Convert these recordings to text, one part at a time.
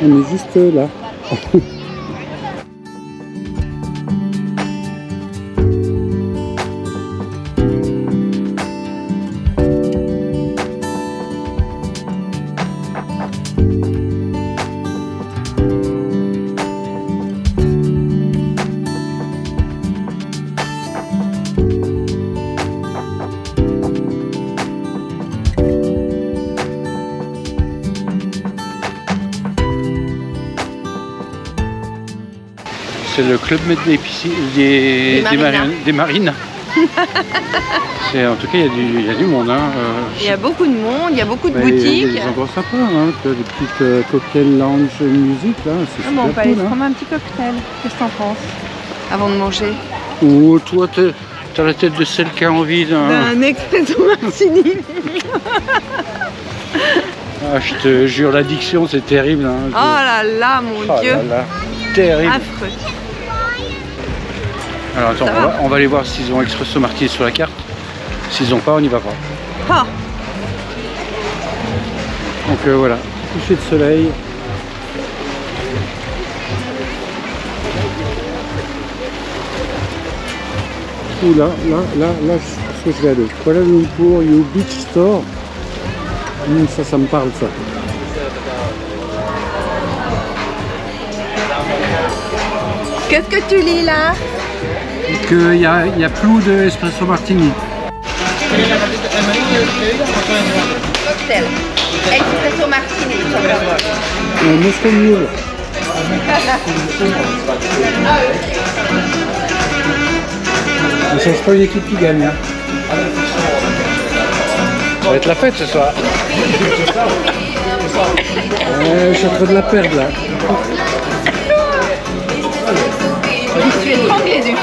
On est juste là. C'est le club des marines. En tout cas, il y a du monde. Hein. Il y a beaucoup de monde, il y a beaucoup de boutiques. Il y a des endroits sympas, hein. Des petites cocktail lounge musique là. C'est super on peut aller cool, prendre un petit cocktail. Qu'est-ce que t'en penses? Avant de manger. Oh, toi, t'as la tête de celle qui a envie d'un expresso martini. Ah, je te jure, l'addiction, c'est terrible. Hein. Oh là là, mon Dieu. Là là. Terrible. Affreux. Alors attends, on va aller voir s'ils ont expresso martini sur la carte. S'ils n'ont pas, on n'y va pas. Ah. Donc voilà, coucher de soleil. Ouh là, ce que je vais aller. Kuala Lumpur You Beach Store. Ça me parle ça. Qu'est-ce que tu lis là? Qu'il y a plus de espresso martini. Cocktail. Espresso martini. Moscow Mule. Ça ne pas une équipe qui gagne. Hein. Ça va être la fête ce soir. Je suis en train de la perdre là. Je suis étranglée du coup.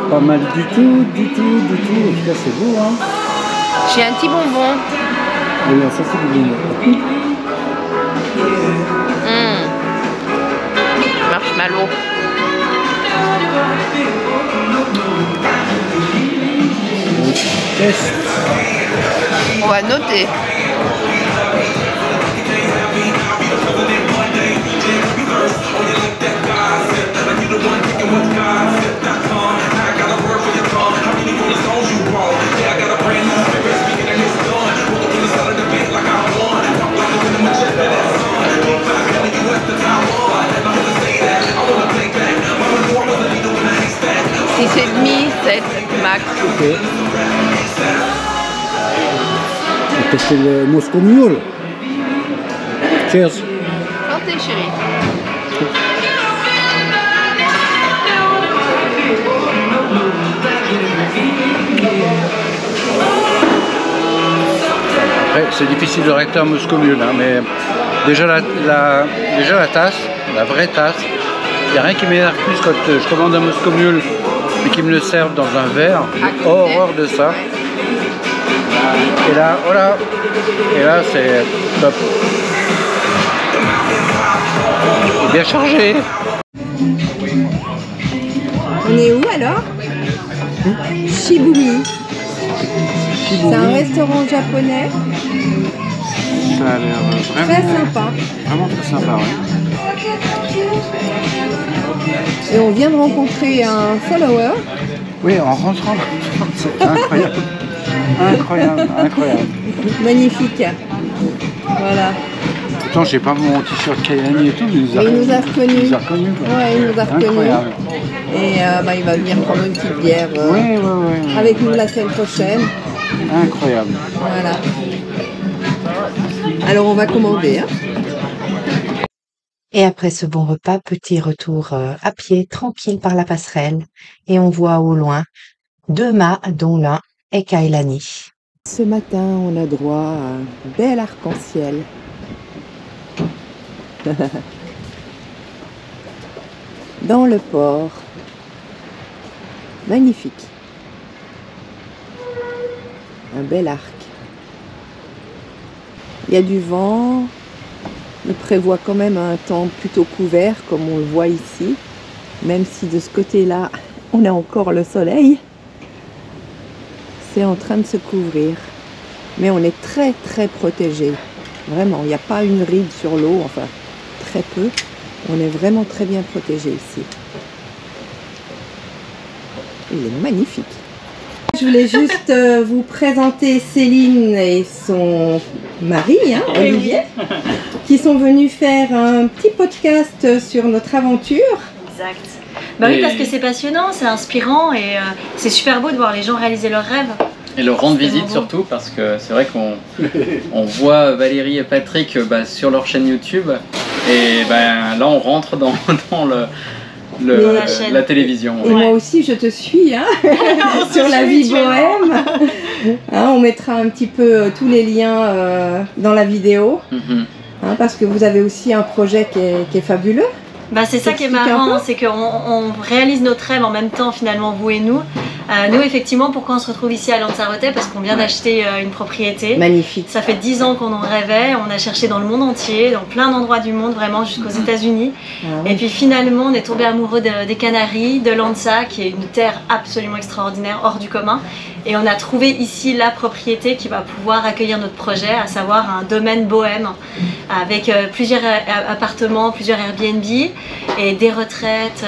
Pas mal du tout. En tout cas, c'est beau, hein. J'ai un petit bonbon. Oui, ça c'est du bonbon. Marshmallow. Test. On va noter. C'est demi, 7 max. Ok. On va tester le Moscow Mule. Cheers. Santé chérie. Après, c'est difficile de arrêter un Moscow Mule, hein, mais déjà la tasse, la vraie tasse, il n'y a rien qui m'énerve plus quand je commande un Moscow Mule et qu'ils me le servent dans un verre. J'ai horreur de ça. Et là, voilà. Et là, c'est top. Et bien chargé. On est où alors? Shibumi. C'est un restaurant japonais. Ça a l'air vraiment très sympa. Vraiment très sympa, ouais. Et on vient de rencontrer un follower. Oui, en rentrant, c'est incroyable. Incroyable. Magnifique. Voilà. Pourtant, j'ai pas mon t-shirt Kayani et tout, mais il nous a reconnus. Il nous a reconnus. Ouais, il nous a reconnus. Incroyable. Et il va venir prendre une petite bière ouais. avec nous la semaine prochaine. Incroyable. Voilà. Alors on va commander. Hein. Et après ce bon repas, petit retour à pied, tranquille par la passerelle. Et on voit au loin 2 mâts dont l'un est Kailani. Ce matin, on a droit à un bel arc-en-ciel. Dans le port. Magnifique. Un bel arc. Il y a du vent. Il prévoit quand même un temps plutôt couvert, comme on le voit ici. Même si de ce côté-là, on a encore le soleil. C'est en train de se couvrir. Mais on est très très protégé. Vraiment, il n'y a pas une ride sur l'eau, enfin très peu. On est vraiment très bien protégé ici. Il est magnifique. Je voulais juste vous présenter Céline et son mari, Olivier, qui sont venus faire un petit podcast sur notre aventure. Exact. Bah oui, parce que c'est passionnant, c'est inspirant et c'est super beau de voir les gens réaliser leurs rêves. Et leur rendre visite surtout, parce que c'est vrai qu'on voit Valérie et Patrick sur leur chaîne YouTube, et là on rentre dans la télévision. Et moi aussi je te suis sur la vie bohème. On mettra un petit peu tous les liens dans la vidéo, parce que vous avez aussi un projet qui est fabuleux. C'est ça qui est marrant, c'est qu'on réalise notre rêve en même temps finalement, vous et nous. Nous effectivement, pourquoi on se retrouve ici à Lanzarote? Parce qu'on vient d'acheter une propriété. Magnifique. Ça fait 10 ans qu'on en rêvait, on a cherché dans le monde entier, dans plein d'endroits du monde, vraiment jusqu'aux États-Unis. Et puis finalement, on est tombé amoureux des Canaries, de Lanza, qui est une terre absolument extraordinaire, hors du commun. Et on a trouvé ici la propriété qui va pouvoir accueillir notre projet, à savoir un domaine bohème avec plusieurs appartements, plusieurs Airbnb et des retraites,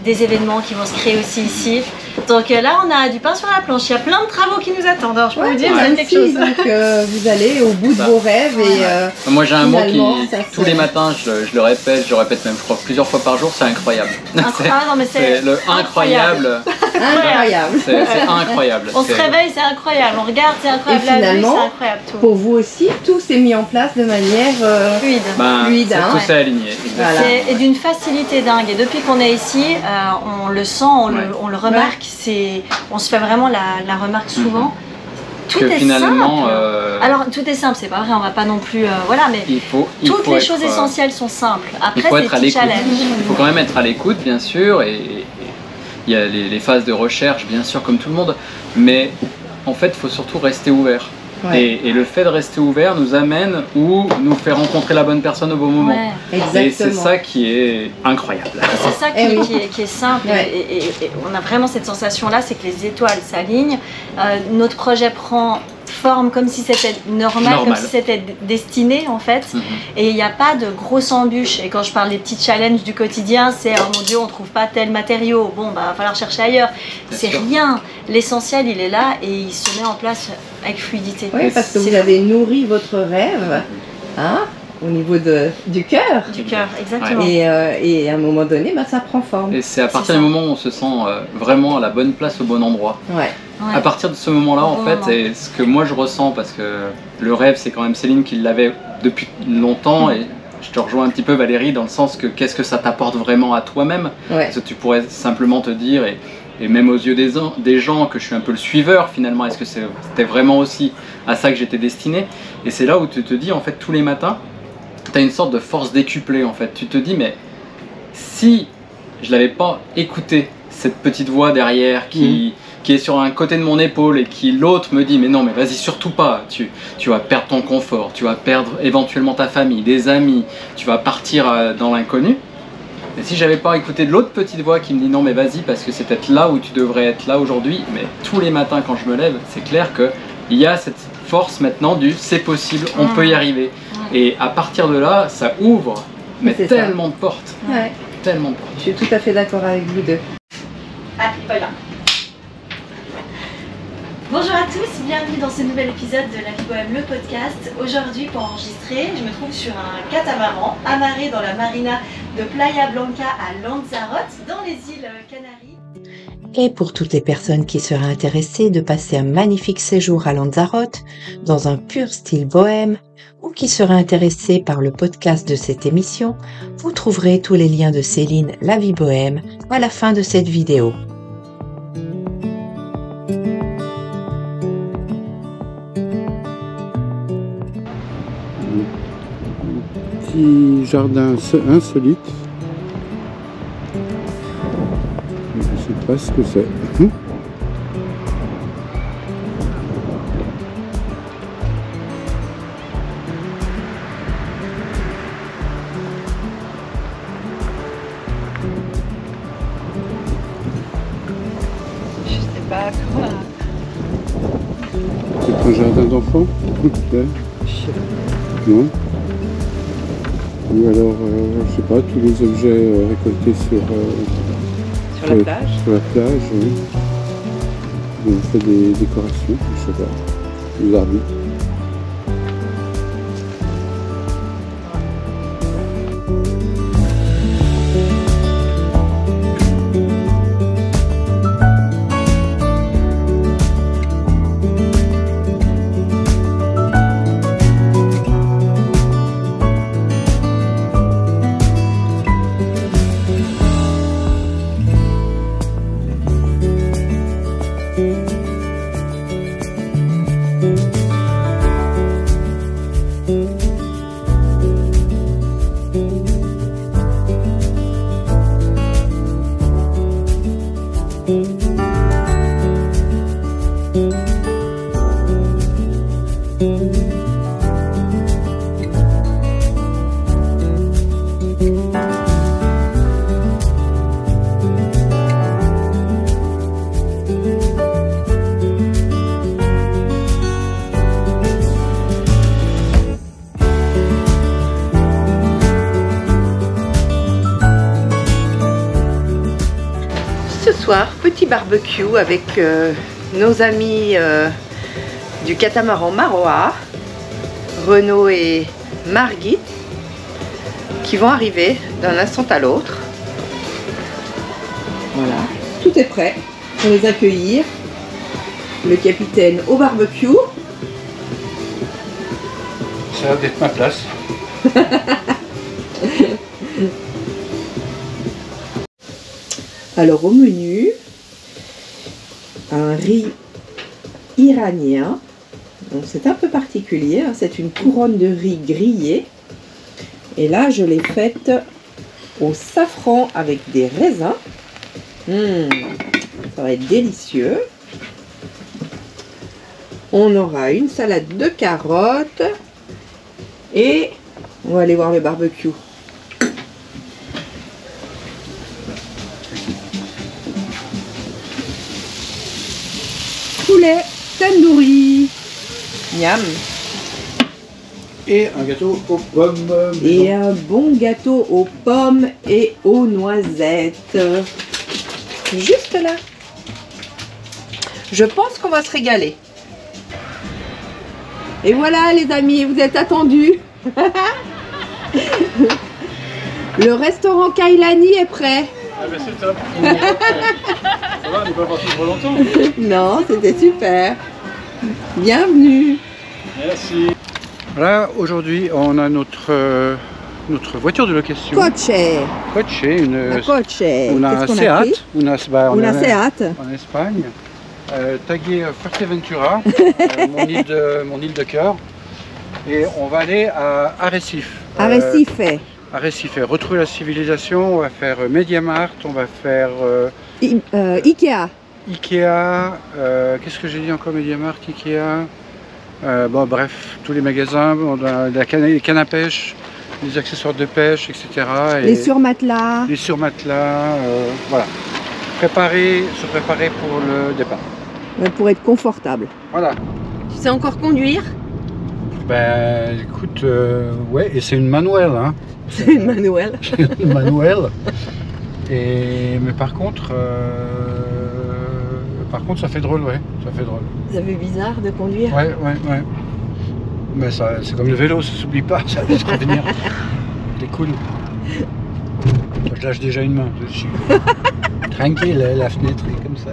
des événements qui vont se créer aussi ici. Donc là, on a du pain sur la planche. Il y a plein de travaux qui nous attendent. Alors, je peux vous dire, c'est quelque chose. Donc, vous allez au bout de vos rêves. Et, moi, j'ai un mot qui, tous les matins, je le répète même, je crois, plusieurs fois par jour, c'est incroyable. C'est le incroyable. Incroyable. C'est incroyable. On se réveille, c'est incroyable. On regarde, c'est incroyable. Et finalement, c'est incroyable tout. Pour vous aussi, tout s'est mis en place de manière fluide. Tout s'est aligné. Voilà. Et d'une facilité dingue. Et depuis qu'on est ici, on le sent, on le remarque. On se fait vraiment la remarque souvent. Tout est finalement, simple. Alors tout est simple, c'est pas vrai, on va pas non plus, mais toutes les choses essentielles sont simples. Après, c'est des petits challenges. Il faut quand même être à l'écoute, bien sûr, et il y a les phases de recherche, bien sûr, comme tout le monde, mais en fait, il faut surtout rester ouvert. Ouais. Et le fait de rester ouvert nous amène ou nous fait rencontrer la bonne personne au bon moment. Et c'est ça qui est incroyable. C'est ça qui est simple. Et on a vraiment cette sensation-là, c'est que les étoiles s'alignent. Notre projet prend forme comme si c'était normal, comme si c'était destiné en fait. Et il n'y a pas de grosses embûches. Et quand je parle des petits challenges du quotidien, c'est oh mon Dieu, on ne trouve pas tel matériau. Bon, va falloir chercher ailleurs. C'est rien. L'essentiel, il est là et il se met en place avec fluidité. Oui, parce que vous avez nourri votre rêve au niveau du cœur. Du cœur, exactement. Et à un moment donné, ça prend forme. Et c'est à partir du moment où on se sent vraiment à la bonne place, au bon endroit. À partir de ce moment-là, en fait, et ce que moi je ressens, parce que le rêve, c'est quand même Céline qui l'avait depuis longtemps, et je te rejoins un petit peu Valérie, dans le sens que qu'est-ce que ça t'apporte vraiment à toi-même. Parce que tu pourrais simplement te dire, et même aux yeux des gens, que je suis un peu le suiveur finalement, est-ce que c'était vraiment aussi à ça que j'étais destiné? Et c'est là où tu te dis, en fait, tous les matins, tu as une sorte de force décuplée, en fait. Tu te dis, mais si je l'avais pas écouté, cette petite voix derrière qui est sur un côté de mon épaule et qui l'autre me dit mais non mais vas-y surtout pas, tu vas perdre ton confort, tu vas perdre éventuellement ta famille, des amis, tu vas partir dans l'inconnu. Et si j'avais pas écouté de l'autre petite voix qui me dit non mais vas-y parce que c'est peut-être là où tu devrais être là aujourd'hui, mais tous les matins quand je me lève, c'est clair que il y a cette force maintenant du c'est possible, on peut y arriver. Et à partir de là, ça ouvre tellement de portes. Tellement de portes. Je suis tout à fait d'accord avec vous deux. Ah, voilà. Bonjour à tous, bienvenue dans ce nouvel épisode de La Vie Bohème, le podcast. Aujourd'hui, pour enregistrer, je me trouve sur un catamaran amarré dans la marina de Playa Blanca à Lanzarote, dans les îles Canaries. Et pour toutes les personnes qui seraient intéressées de passer un magnifique séjour à Lanzarote, dans un pur style bohème, ou qui seraient intéressées par le podcast de cette émission, vous trouverez tous les liens de Céline La Vie Bohème à la fin de cette vidéo. petit jardin insolite. Je ne sais pas ce que c'est. C'est un jardin d'enfants? Non? Ou alors, je sais pas, tous les objets récoltés sur la plage. Sur la plage, oui. On fait des décorations, je sais pas, des arbitres. Petit barbecue avec nos amis du catamaran Maroa, Renaud et Margit, qui vont arriver d'un instant à l'autre. Voilà, tout est prêt pour les accueillir. Le capitaine au barbecue. Ça va d'être ma place. Alors au menu, un riz iranien, donc c'est un peu particulier, hein, c'est une couronne de riz grillé, et là je l'ai faite au safran avec des raisins. Ça va être délicieux. On aura une salade de carottes et on va aller voir le barbecue. Poulet tandoori. Miam. Et un gâteau aux pommes. Et un bon gâteau aux pommes et aux noisettes. Juste là. Je pense qu'on va se régaler. Et voilà les amis, vous êtes attendus. Le restaurant Kailani est prêt. Ah ben c'est top. Ça va, on n'est pas parti trop longtemps. Non, c'était super. Bienvenue. Merci. Voilà, aujourd'hui on a notre voiture de location. Coche. Une Coche. On a un Seat. On a Seat. En Espagne. Tagué Fuerteventura, mon île de cœur. Et on va aller à Arrecife. Arrecife, retrouver la civilisation. On va faire Mediamart, on va faire Ikea. Ikea, qu'est-ce que j'ai dit encore? Mediamart, Ikea, bon bref, tous les magasins, les cannes à pêche, les accessoires de pêche, etc. Et les surmatelas. Voilà. Se préparer pour le départ. Pour être confortable. Voilà. Tu sais encore conduire? Ben écoute, ouais, et c'est une manuelle, hein. C'est une manuelle. Une manuelle. Mais par contre, ça fait drôle, ouais. Ça fait drôle. Ça fait bizarre de conduire? Ouais. Mais ça, c'est comme le vélo, ça s'oublie pas, ça va se revenir. C'est cool. Je lâche déjà une main dessus. Tranquille, la fenêtre est comme ça.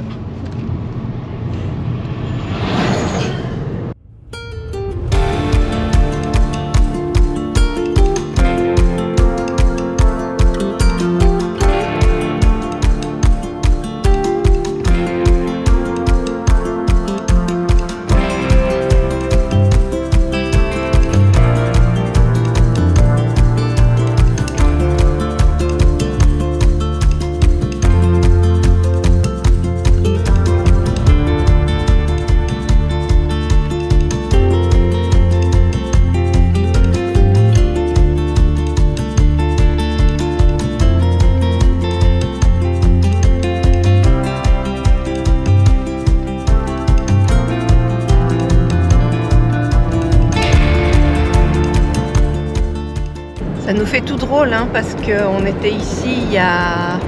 tout drôle hein, parce qu'on était ici il y a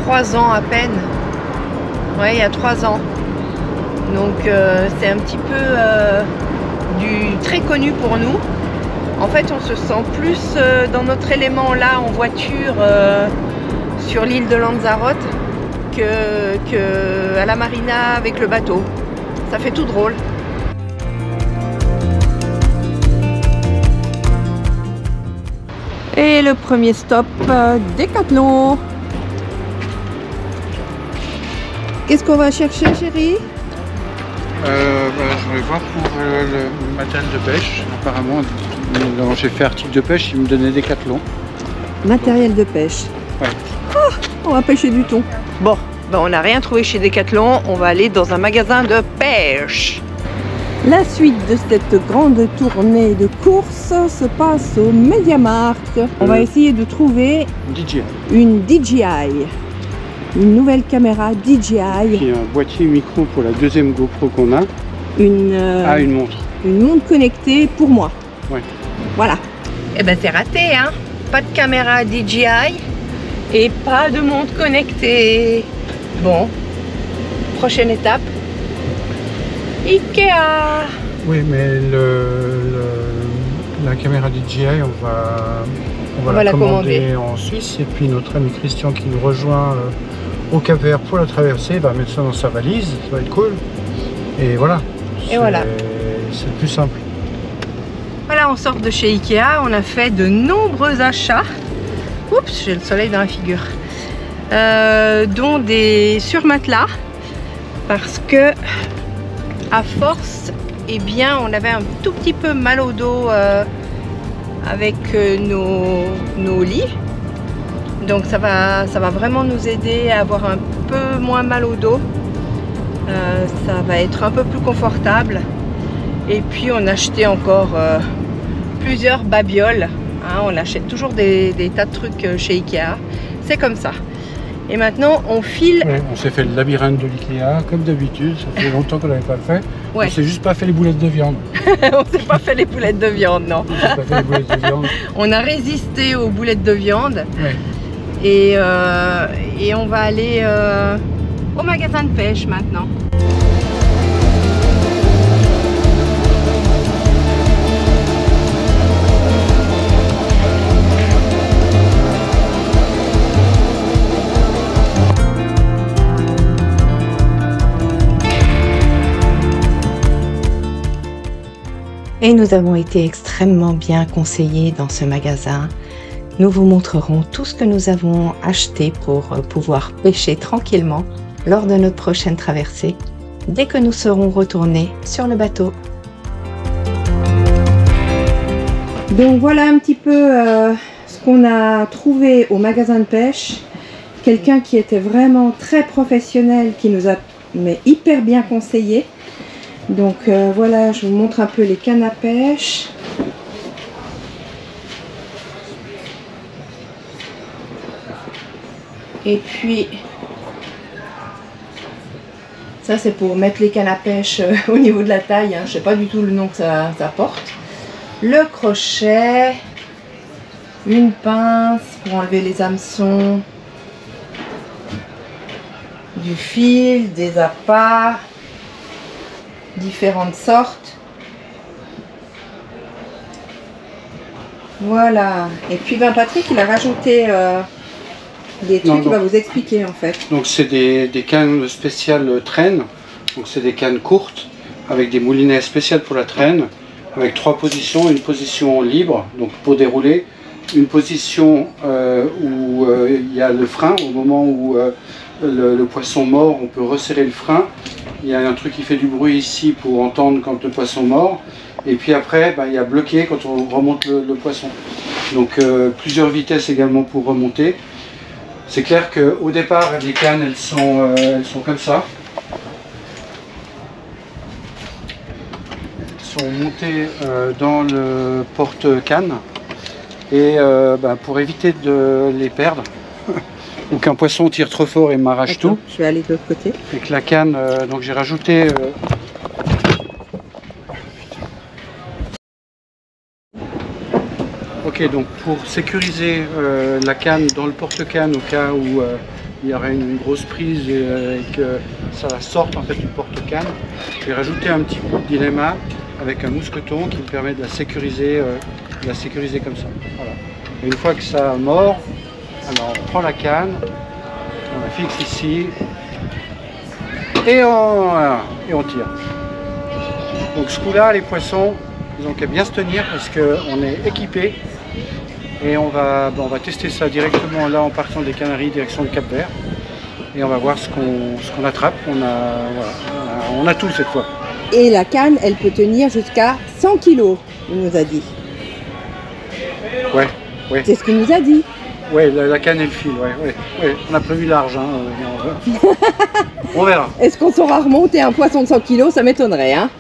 3 ans à peine. Ouais, il y a 3 ans. Donc c'est un petit peu très connu pour nous. En fait, on se sent plus dans notre élément là en voiture sur l'île de Lanzarote que à la marina avec le bateau. Ça fait tout drôle. Et le premier stop, Décathlon. Qu'est-ce qu'on va chercher, chérie? Je vais voir pour le matériel de pêche. Apparemment, j'ai fait article de pêche, il me donnait Décathlon. Matériel de pêche. Ouais. Oh, on va pêcher du thon. Bon, ben on n'a rien trouvé chez Décathlon. On va aller dans un magasin de pêche. La suite de cette grande tournée de courses se passe au MediaMarkt. On va essayer de trouver une DJI. Une nouvelle caméra DJI. Et un boîtier micro pour la deuxième GoPro qu'on a. Une montre. Une montre connectée pour moi. Ouais. Voilà. Eh ben c'est raté, hein. Pas de caméra DJI et pas de montre connectée. Bon, prochaine étape. Ikea. Oui, mais la caméra DJI, on va la commander en Suisse. Et puis notre ami Christian qui nous rejoint au Cap-Vert pour la traversée va mettre ça dans sa valise. Ça va être cool. Et voilà. Et voilà. C'est le plus simple. Voilà, on sort de chez Ikea. On a fait de nombreux achats. Oups, j'ai le soleil dans la figure. Dont des surmatelas. Parce que à force, eh bien, on avait un tout petit peu mal au dos avec nos lits. Donc ça va vraiment nous aider à avoir un peu moins mal au dos. Ça va être un peu plus confortable. Et puis on a acheté encore plusieurs babioles. Hein, on achète toujours des tas de trucs chez Ikea. C'est comme ça. Et maintenant, on file... Ouais, on s'est fait le labyrinthe de l'Ikea, comme d'habitude. Ça fait longtemps qu'on n'avait pas le fait. Ouais. On s'est juste pas fait les boulettes de viande. On s'est pas fait les boulettes de viande, non. On s'est pas fait les boulettes de viande. On a résisté aux boulettes de viande. Ouais. Et on va aller au magasin de pêche maintenant. Et nous avons été extrêmement bien conseillés dans ce magasin. Nous vous montrerons tout ce que nous avons acheté pour pouvoir pêcher tranquillement lors de notre prochaine traversée, dès que nous serons retournés sur le bateau. Donc voilà un petit peu ce qu'on a trouvé au magasin de pêche. Quelqu'un qui était vraiment très professionnel, qui nous a hyper bien conseillé. Donc voilà, je vous montre un peu les cannes à pêche. Et puis, ça c'est pour mettre les cannes à pêche au niveau de la taille. Hein. Je ne sais pas du tout le nom que ça porte. Le crochet, une pince pour enlever les hameçons, du fil, des appâts, différentes sortes. Voilà. Et puis ben, Patrick, il a rajouté des trucs qu'il va vous expliquer en fait. Donc c'est des cannes spéciales traîne. Donc c'est des cannes courtes avec des moulinets spéciales pour la traîne, avec 3 positions, une position libre, donc pour dérouler, une position où il y a le frein, au moment où le poisson mord, on peut resserrer le frein. Il y a un truc qui fait du bruit ici pour entendre quand le poisson mord. Et puis après, ben, il y a bloqué quand on remonte le poisson. Donc plusieurs vitesses également pour remonter. C'est clair qu'au départ, les cannes, elles sont comme ça. Elles sont montées dans le porte-canne. Et ben, pour éviter de les perdre, ou qu'un poisson tire trop fort et m'arrache tout. Je vais aller de l'autre côté. Avec la canne, donc j'ai rajouté... Ok, Ok, donc pour sécuriser la canne dans le porte-canne au cas où il y aurait une grosse prise et que ça sorte en fait du porte-canne, je vais rajouter un petit bout de dilemma avec un mousqueton qui me permet de la sécuriser comme ça. Voilà. Et une fois que ça mord, alors on prend la canne, on la fixe ici et on tire. Donc ce coup-là, les poissons, ils ont qu'à bien se tenir parce qu'on est équipé et on va tester ça directement là en partant des Canaries, direction le Cap-Vert, et on va voir ce qu'on attrape. On a tout cette fois. Et la canne, elle peut tenir jusqu'à 100 kg, il nous a dit. Ouais. C'est ce qu'il nous a dit. Ouais, la canne et le fil, ouais. On a prévu large, hein. On verra. Est-ce qu'on saura remonter un poisson de 100 kg? Ça m'étonnerait, hein.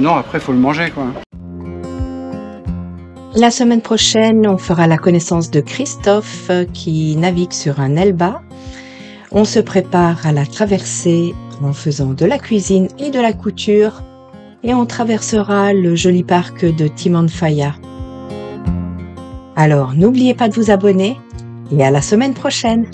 Non, après, il faut le manger, quoi. La semaine prochaine, on fera la connaissance de Christophe qui navigue sur un Elba. On se prépare à la traversée en faisant de la cuisine et de la couture et on traversera le joli parc de Timanfaya. Alors, n'oubliez pas de vous abonner et à la semaine prochaine.